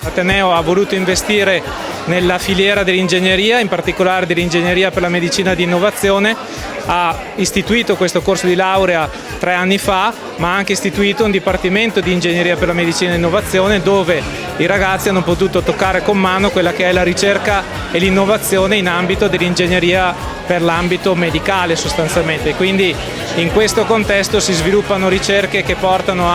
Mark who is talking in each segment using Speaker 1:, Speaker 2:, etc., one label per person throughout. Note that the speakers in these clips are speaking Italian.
Speaker 1: Ateneo ha voluto investire nella filiera dell'ingegneria, in particolare dell'ingegneria per la medicina di innovazione. Ha istituito questo corso di laurea 3 anni fa, ma ha anche istituito un dipartimento di ingegneria per la medicina e innovazione dove i ragazzi hanno potuto toccare con mano quella che è la ricerca e l'innovazione in ambito dell'ingegneria per l'ambito medicale sostanzialmente. Quindi in questo contesto si sviluppano ricerche che portano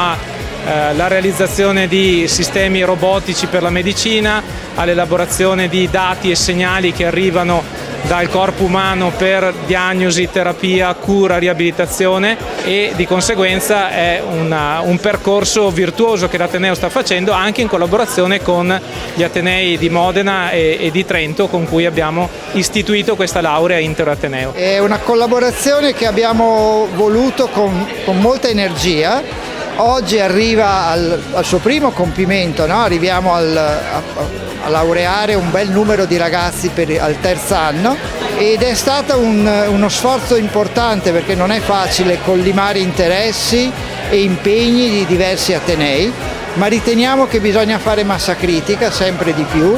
Speaker 1: alla realizzazione di sistemi robotici per la medicina, all'elaborazione di dati e segnali che arrivano dal corpo umano per diagnosi, terapia, cura, riabilitazione, e di conseguenza è un percorso virtuoso che l'Ateneo sta facendo anche in collaborazione con gli Atenei di Modena e di Trento, con cui abbiamo istituito questa laurea interateneo.
Speaker 2: È una collaborazione che abbiamo voluto con molta energia. Oggi arriva al suo primo compimento, no? Arriviamo a laureare un bel numero di ragazzi al terzo anno, ed è stato uno sforzo importante perché non è facile collimare interessi e impegni di diversi atenei, ma riteniamo che bisogna fare massa critica sempre di più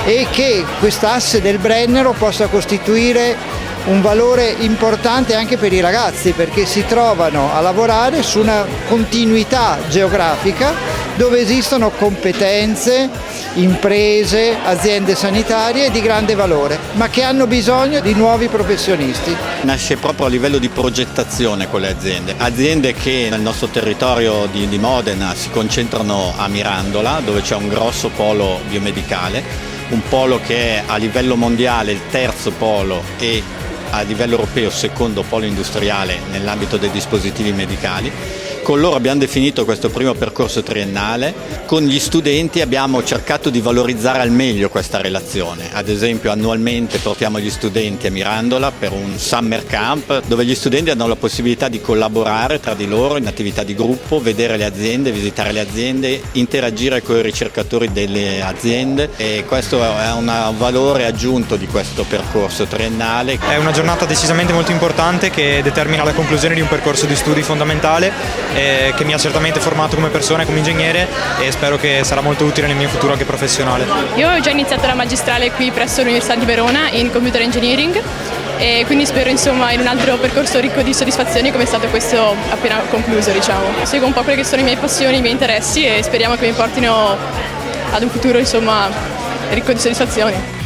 Speaker 2: e che quest'asse del Brennero possa costituire un valore importante anche per i ragazzi, perché si trovano a lavorare su una continuità geografica dove esistono competenze, imprese, aziende sanitarie di grande valore, ma che hanno bisogno di nuovi professionisti.
Speaker 3: Nasce proprio a livello di progettazione con le aziende che nel nostro territorio di Modena si concentrano a Mirandola, dove c'è un grosso polo biomedicale, un polo che è a livello mondiale il terzo polo e a livello europeo secondo polo industriale nell'ambito dei dispositivi medicali. Con loro abbiamo definito questo primo percorso triennale. Con gli studenti abbiamo cercato di valorizzare al meglio questa relazione. Ad esempio annualmente portiamo gli studenti a Mirandola per un summer camp dove gli studenti hanno la possibilità di collaborare tra di loro in attività di gruppo, vedere le aziende, visitare le aziende, interagire con i ricercatori delle aziende, e questo è un valore aggiunto di questo percorso triennale.
Speaker 4: È una giornata decisamente molto importante che determina la conclusione di un percorso di studi fondamentale che mi ha certamente formato come persona e come ingegnere, e spero che sarà molto utile nel mio futuro anche professionale.
Speaker 5: Io ho già iniziato la magistrale qui presso l'Università di Verona in Computer Engineering, e quindi spero insomma in un altro percorso ricco di soddisfazioni come è stato questo appena concluso, diciamo. Seguo un po' quelle che sono le mie passioni, i miei interessi, e speriamo che mi portino ad un futuro insomma ricco di soddisfazioni.